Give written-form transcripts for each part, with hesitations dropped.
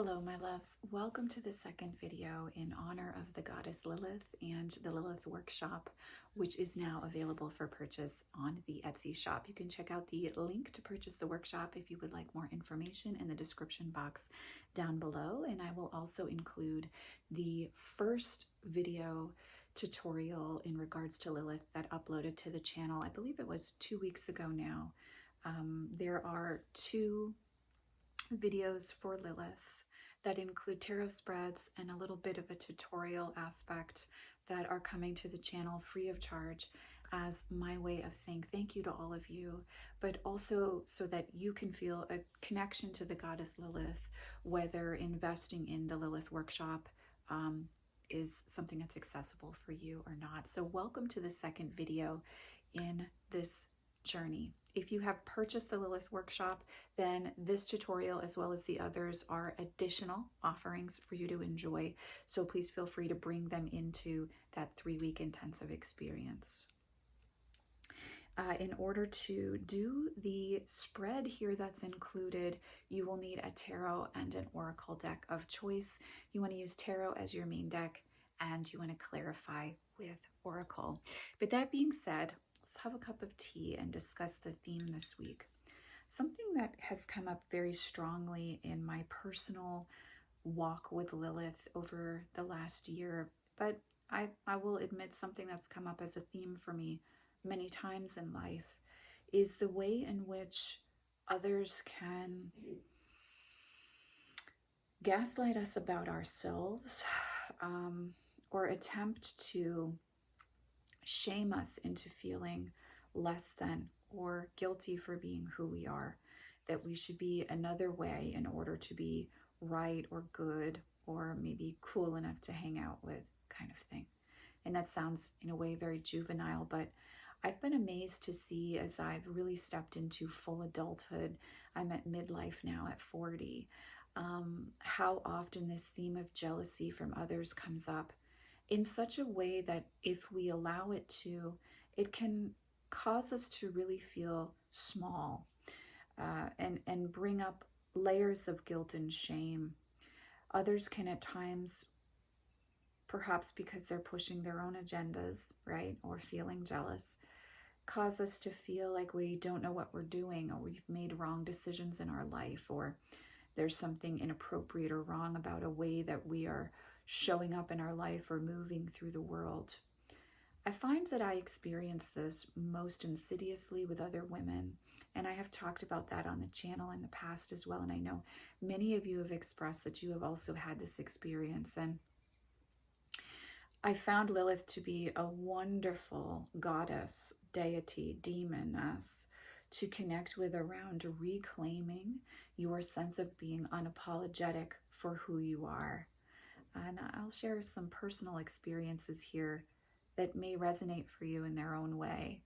Hello, my loves. Welcome to the second video in honor of the goddess Lilith and the Lilith Workshop, which is now available for purchase on the Etsy shop. You can check out the link to purchase the workshop if you would like more information in the description box down below. And I will also include the first video tutorial in regards to Lilith that uploaded to the channel. I believe it was 2 weeks ago now. There are 2 videos for Lilith that include tarot spreads and a little bit of a tutorial aspect that are coming to the channel free of charge as my way of saying thank you to all of you, but also so that you can feel a connection to the goddess Lilith, whether investing in the Lilith Workshop is something that's accessible for you or not. So welcome to the second video in this journey. If you have purchased the Lilith Workshop, then this tutorial as well as the others are additional offerings for you to enjoy. So please feel free to bring them into that 3-week intensive experience. In order to do the spread here that's included, you will need a tarot and an oracle deck of choice. You want to use tarot as your main deck and you want to clarify with oracle. But that being said, let's have a cup of tea and discuss the theme this week. Something that has come up very strongly in my personal walk with Lilith over the last year, but I will admit something that's come up as a theme for me many times in life, is the way in which others can gaslight us about ourselves or attempt to shame us into feeling less than or guilty for being who we are, that we should be another way in order to be right or good or maybe cool enough to hang out with, kind of thing. And that sounds in a way very juvenile, but I've been amazed to see as I've really stepped into full adulthood, I'm at midlife now at 40, how often this theme of jealousy from others comes up in such a way that if we allow it to, it can cause us to really feel small and bring up layers of guilt and shame. Others can at times, perhaps because they're pushing their own agendas, right, or feeling jealous, cause us to feel like we don't know what we're doing, or we've made wrong decisions in our life, or there's something inappropriate or wrong about a way that we are showing up in our life or moving through the world. I find that I experience this most insidiously with other women, and I have talked about that on the channel in the past as well, and I know many of you have expressed that you have also had this experience, and I found Lilith to be a wonderful goddess, deity, demoness to connect with around reclaiming your sense of being unapologetic for who you are. And I'll share some personal experiences here that may resonate for you in their own way.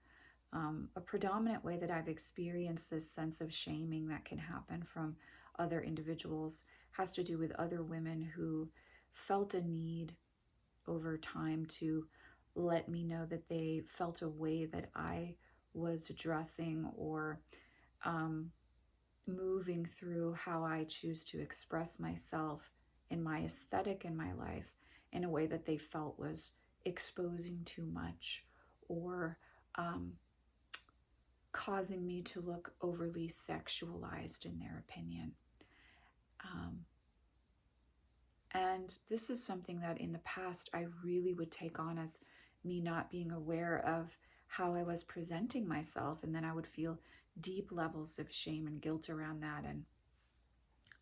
A predominant way that I've experienced this sense of shaming that can happen from other individuals has to do with other women who felt a need over time to let me know that they felt a way that I was addressing or moving through how I choose to express myself in my aesthetic in my life in a way that they felt was exposing too much or causing me to look overly sexualized in their opinion. And this is something that in the past I really would take on as me not being aware of how I was presenting myself, and then I would feel deep levels of shame and guilt around that and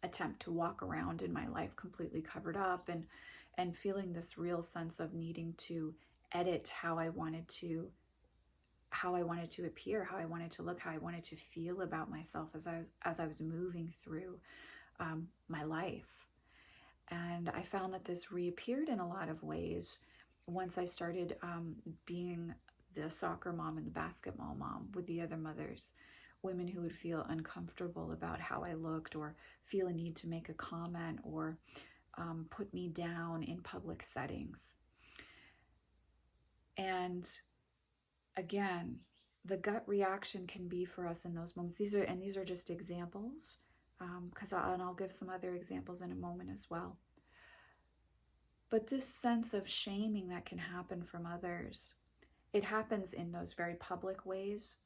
attempt to walk around in my life completely covered up and feeling this real sense of needing to edit how I wanted to appear, how I wanted to look, how I wanted to feel about myself as I was moving through my life. And I found that this reappeared in a lot of ways once I started being the soccer mom and the basketball mom with the other mothers, women who would feel uncomfortable about how I looked or feel a need to make a comment or put me down in public settings. And again, the gut reaction can be for us in those moments. These are just examples. and I'll give some other examples in a moment as well. But this sense of shaming that can happen from others, it happens in those very public ways.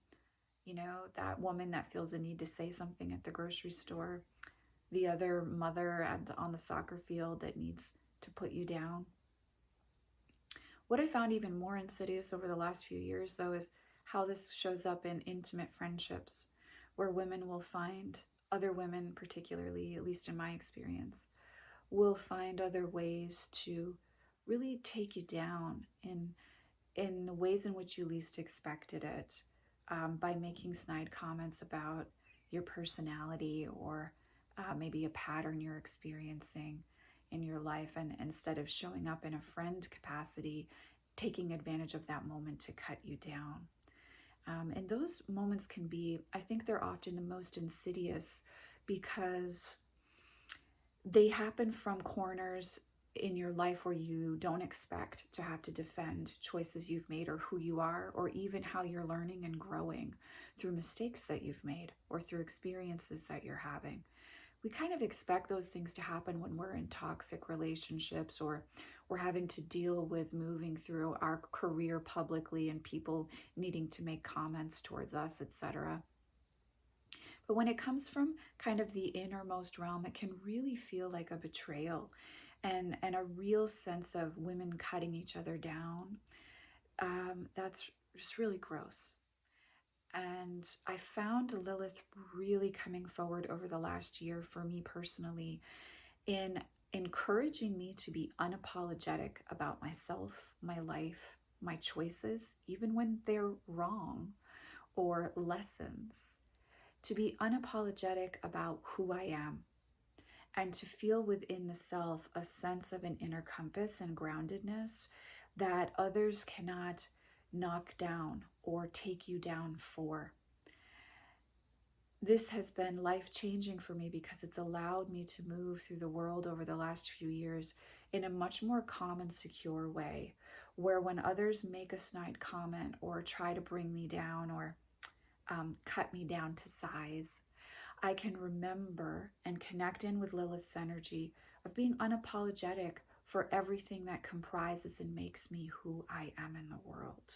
You know, that woman that feels a need to say something at the grocery store, the other mother on the soccer field that needs to put you down. What I found even more insidious over the last few years, though, is how this shows up in intimate friendships, where women will find other women, particularly, at least in my experience, will find other ways to really take you down in ways in which you least expected it, by making snide comments about your personality or maybe a pattern you're experiencing in your life, and instead of showing up in a friend capacity, taking advantage of that moment to cut you down. And those moments can be, I think they're often the most insidious because they happen from corners in your life where you don't expect to have to defend choices you've made or who you are, or even how you're learning and growing through mistakes that you've made or through experiences that you're having. We kind of expect those things to happen when we're in toxic relationships, or we're having to deal with moving through our career publicly and people needing to make comments towards us, etc. But when it comes from kind of the innermost realm, it can really feel like a betrayal and a real sense of women cutting each other down. That's just really gross. And I found Lilith really coming forward over the last year for me personally in encouraging me to be unapologetic about myself, my life, my choices, even when they're wrong or lessons. To be unapologetic about who I am, and to feel within the self a sense of an inner compass and groundedness that others cannot knock down or take you down for. This has been life-changing for me because it's allowed me to move through the world over the last few years in a much more calm and secure way, where when others make a snide comment or try to bring me down or cut me down to size, I can remember and connect in with Lilith's energy of being unapologetic for everything that comprises and makes me who I am in the world.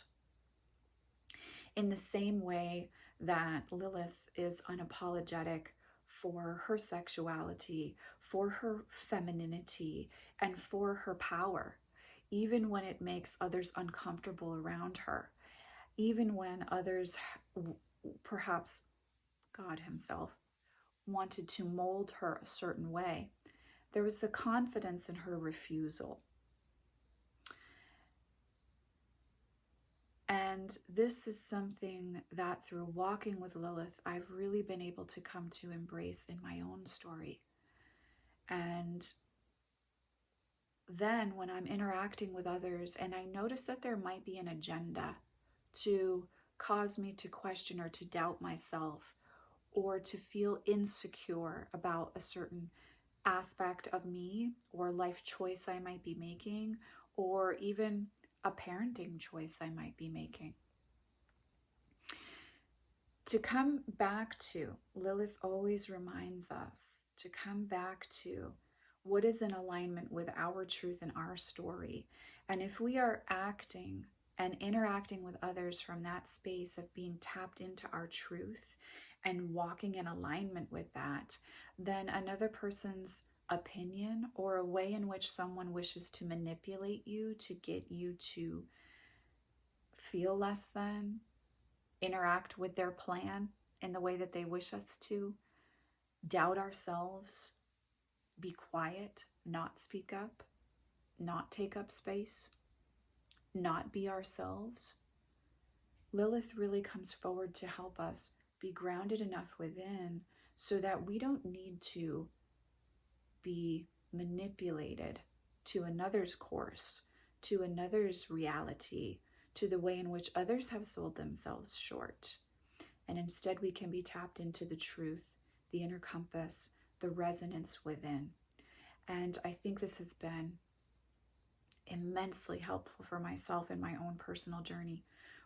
In the same way that Lilith is unapologetic for her sexuality, for her femininity, and for her power, even when it makes others uncomfortable around her, even when others, perhaps God himself, wanted to mold her a certain way, there was a confidence in her refusal. And this is something that through walking with Lilith, I've really been able to come to embrace in my own story. And then when I'm interacting with others and I notice that there might be an agenda to cause me to question or to doubt myself, or to feel insecure about a certain aspect of me or life choice I might be making, or even a parenting choice I might be making. To come back to, Lilith always reminds us to come back to what is in alignment with our truth and our story. And if we are acting and interacting with others from that space of being tapped into our truth and walking in alignment with that, then another person's opinion or a way in which someone wishes to manipulate you to get you to feel less than, interact with their plan in the way that they wish us to, doubt ourselves, be quiet, not speak up, not take up space, not be ourselves. Lilith really comes forward to help us be grounded enough within so that we don't need to be manipulated to another's course, to another's reality, to the way in which others have sold themselves short. And instead we can be tapped into the truth, the inner compass, the resonance within. And I think this has been immensely helpful for myself in my own personal journey,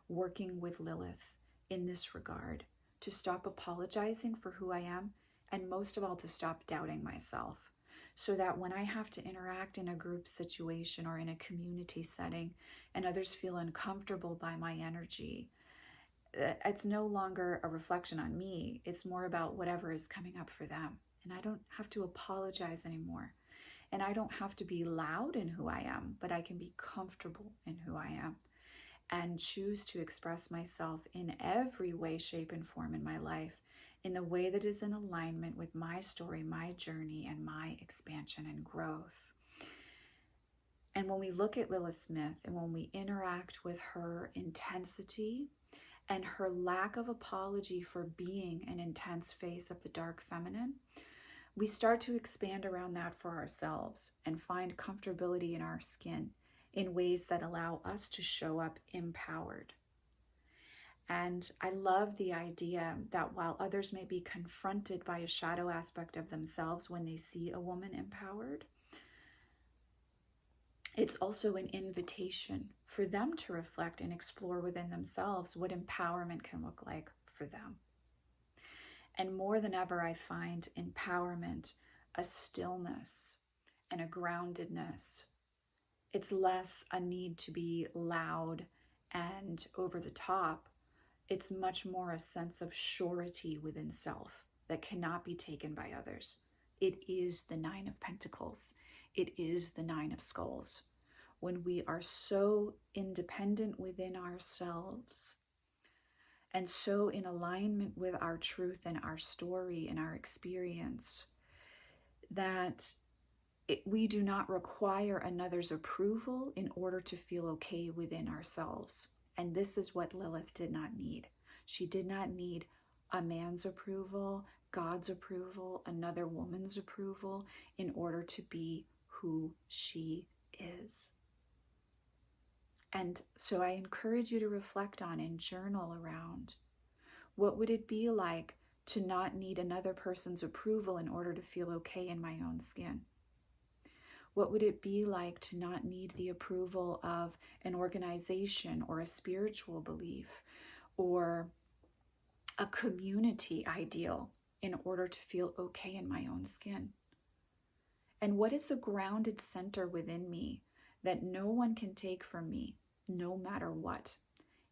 working with Lilith in this regard, to stop apologizing for who I am and most of all, to stop doubting myself, so that when I have to interact in a group situation or in a community setting and others feel uncomfortable by my energy, it's no longer a reflection on me. It's more about whatever is coming up for them. And I don't have to apologize anymore. And I don't have to be loud in who I am, but I can be comfortable in who I am and choose to express myself in every way, shape, and form in my life in the way that is in alignment with my story, my journey, and my expansion and growth. And when we look at Lilith Smith and when we interact with her intensity and her lack of apology for being an intense face of the dark feminine, we start to expand around that for ourselves and find comfortability in our skin in ways that allow us to show up empowered. And I love the idea that while others may be confronted by a shadow aspect of themselves when they see a woman empowered, it's also an invitation for them to reflect and explore within themselves what empowerment can look like for them. And more than ever, I find empowerment a stillness and a groundedness. It's less a need to be loud and over the top. It's much more a sense of surety within self that cannot be taken by others. It is the Nine of Pentacles. It is the Nine of Skulls. When we are so independent within ourselves and so in alignment with our truth and our story and our experience, that we do not require another's approval in order to feel okay within ourselves. And this is what Lilith did not need. She did not need a man's approval, God's approval, another woman's approval in order to be who she is. And so I encourage you to reflect on and journal around, what would it be like to not need another person's approval in order to feel okay in my own skin? What would it be like to not need the approval of an organization or a spiritual belief or a community ideal in order to feel okay in my own skin? And what is the grounded center within me that no one can take from me, no matter what,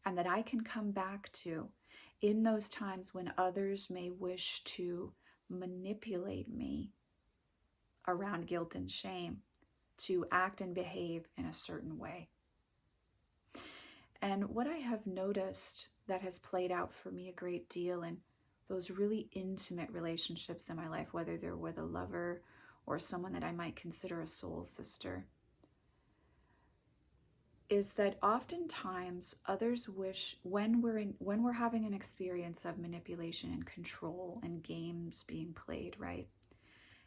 and that I can come back to in those times when others may wish to manipulate me around guilt and shame, to act and behave in a certain way? And what I have noticed that has played out for me a great deal in those really intimate relationships in my life, whether they're with a lover or someone that I might consider a soul sister, is that oftentimes others wish, when we're having an experience of manipulation and control and games being played, right?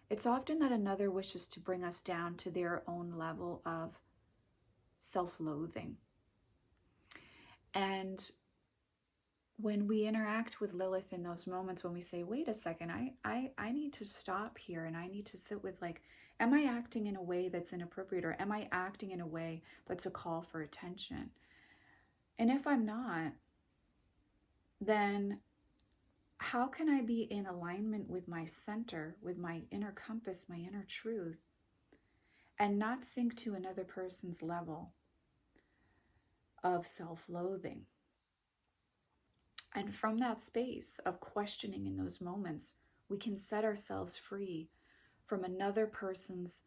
It's often that another wishes to bring us down to their own level of self-loathing. And when we interact with Lilith in those moments, when we say, wait a second, I need to stop here and I need to sit with, like, am I acting in a way that's inappropriate, or am I acting in a way that's a call for attention? And if I'm not, then how can I be in alignment with my center, with my inner compass, my inner truth, and not sink to another person's level of self-loathing? And from that space of questioning in those moments, we can set ourselves free from another person's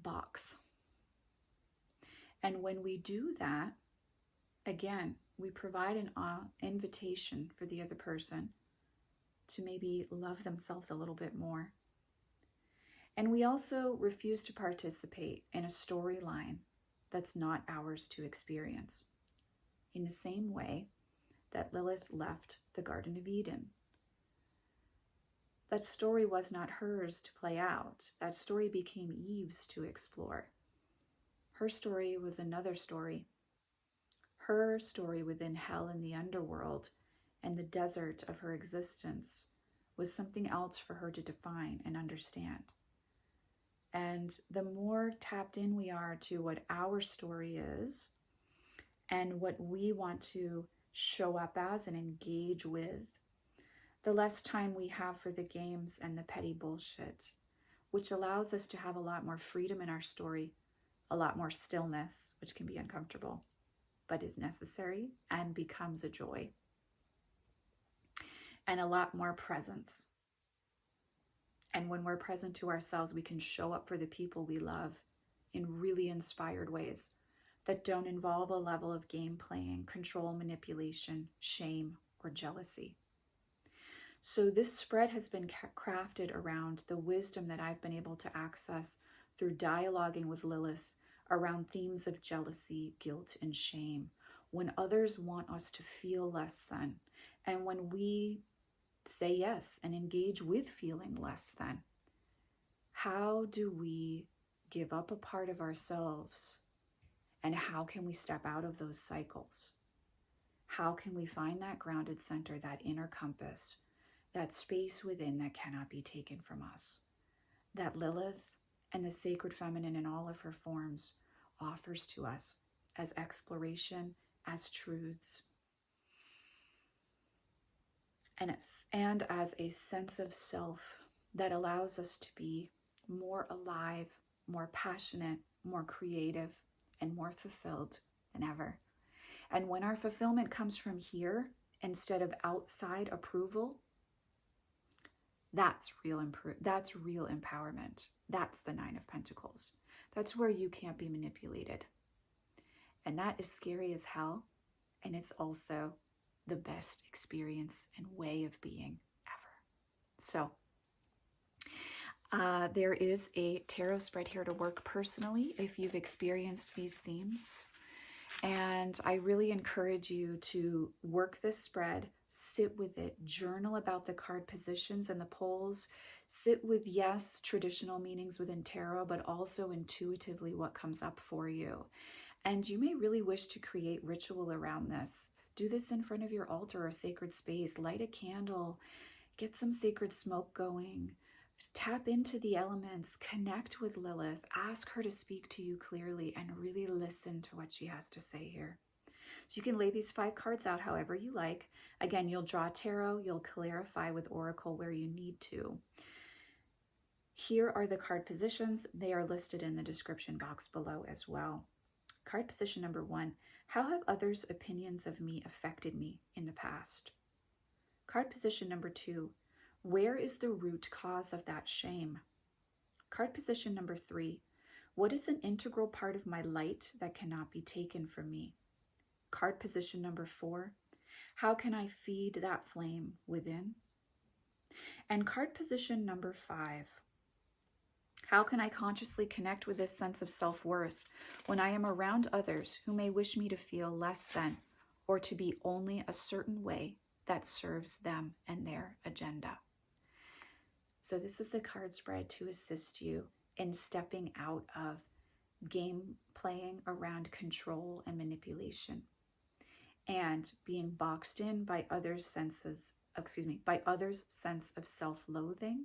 box. And when we do that, again, we provide an invitation for the other person to maybe love themselves a little bit more. And we also refuse to participate in a storyline that's not ours to experience, in the same way that Lilith left the Garden of Eden. That story was not hers to play out. That story became Eve's to explore. Her story was another story. Her story within hell and the underworld and the desert of her existence was something else for her to define and understand. And the more tapped in we are to what our story is and what we want to show up as and engage with, the less time we have for the games and the petty bullshit, which allows us to have a lot more freedom in our story, a lot more stillness, which can be uncomfortable, but is necessary and becomes a joy, and a lot more presence. And when we're present to ourselves, we can show up for the people we love in really inspired ways that don't involve a level of game playing, control, manipulation, shame, or jealousy. So this spread has been crafted around the wisdom that I've been able to access through dialoguing with Lilith around themes of jealousy, guilt, and shame, when others want us to feel less than, and when we say yes and engage with feeling less than. How do we give up a part of ourselves, and how can we step out of those cycles? How can we find that grounded center, that inner compass, that space within that cannot be taken from us, that Lilith and the sacred feminine in all of her forms offers to us as exploration, as truths, and as a sense of self that allows us to be more alive, more passionate, more creative, and more fulfilled than ever. And when our fulfillment comes from here instead of outside approval, that's real empowerment. That's the Nine of Pentacles. That's where you can't be manipulated. And that is scary as hell. And it's also the best experience and way of being ever. So there is a tarot spread here to work personally if you've experienced these themes. And I really encourage you to work this spread, sit with it, journal about the card positions and the poles, sit with, yes, traditional meanings within tarot, but also intuitively what comes up for you. And you may really wish to create ritual around this. Do this in front of your altar or sacred space. Light a candle, get some sacred smoke going. Tap into the elements, connect with Lilith, ask her to speak to you clearly, and really listen to what she has to say here. So you can lay these 5 cards out however you like. Again, you'll draw tarot, you'll clarify with oracle where you need to. Here are the card positions. They are listed in the description box below as well. Card position number 1, how have others' opinions of me affected me in the past? Card position number 2, where is the root cause of that shame? Card position number 3, what is an integral part of my light that cannot be taken from me? Card position number 4, how can I feed that flame within? And card position number 5, how can I consciously connect with this sense of self-worth when I am around others who may wish me to feel less than or to be only a certain way that serves them and their agenda? So this is the card spread to assist you in stepping out of game playing around control and manipulation and being boxed in by others' sense of self-loathing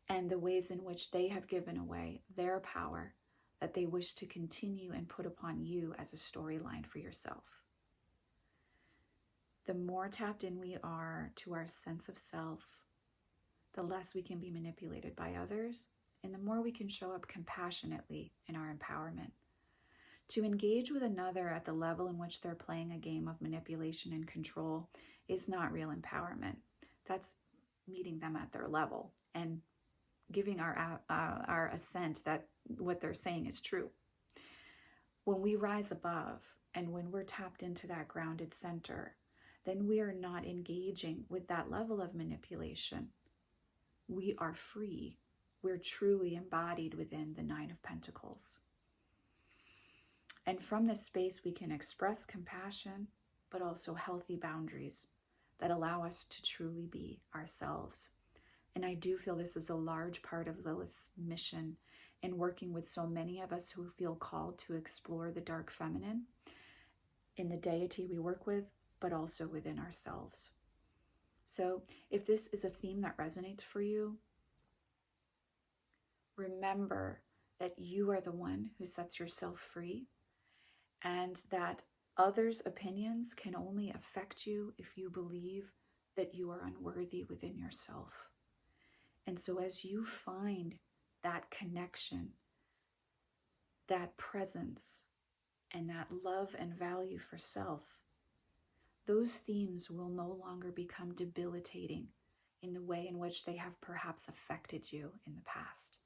and the ways in which they have given away their power that they wish to continue and put upon you as a storyline for yourself. The more tapped in we are to our sense of self, the less we can be manipulated by others, and the more we can show up compassionately in our empowerment. To engage with another at the level in which they're playing a game of manipulation and control is not real empowerment. That's meeting them at their level and giving our assent that what they're saying is true. When we rise above and when we're tapped into that grounded center, then we are not engaging with that level of manipulation. We are free. We're truly embodied within the Nine of Pentacles. And from this space, we can express compassion, but also healthy boundaries that allow us to truly be ourselves. And I do feel this is a large part of Lilith's mission in working with so many of us who feel called to explore the dark feminine in the deity we work with, but also within ourselves. So if this is a theme that resonates for you, remember that you are the one who sets yourself free, and that others' opinions can only affect you if you believe that you are unworthy within yourself. And so as you find that connection, that presence, and that love and value for self, those themes will no longer become debilitating in the way in which they have perhaps affected you in the past.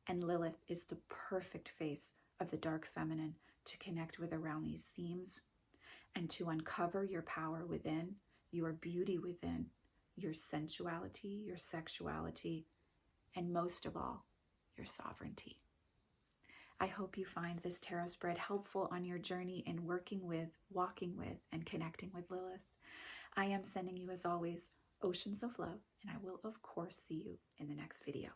And Lilith is the perfect face of the dark feminine to connect with around these themes and to uncover your power within, your beauty within, your sensuality, your sexuality, and most of all, your sovereignty. I hope you find this tarot spread helpful on your journey in working with, walking with, and connecting with Lilith. I am sending you, as always, oceans of love, and I will, of course, see you in the next video.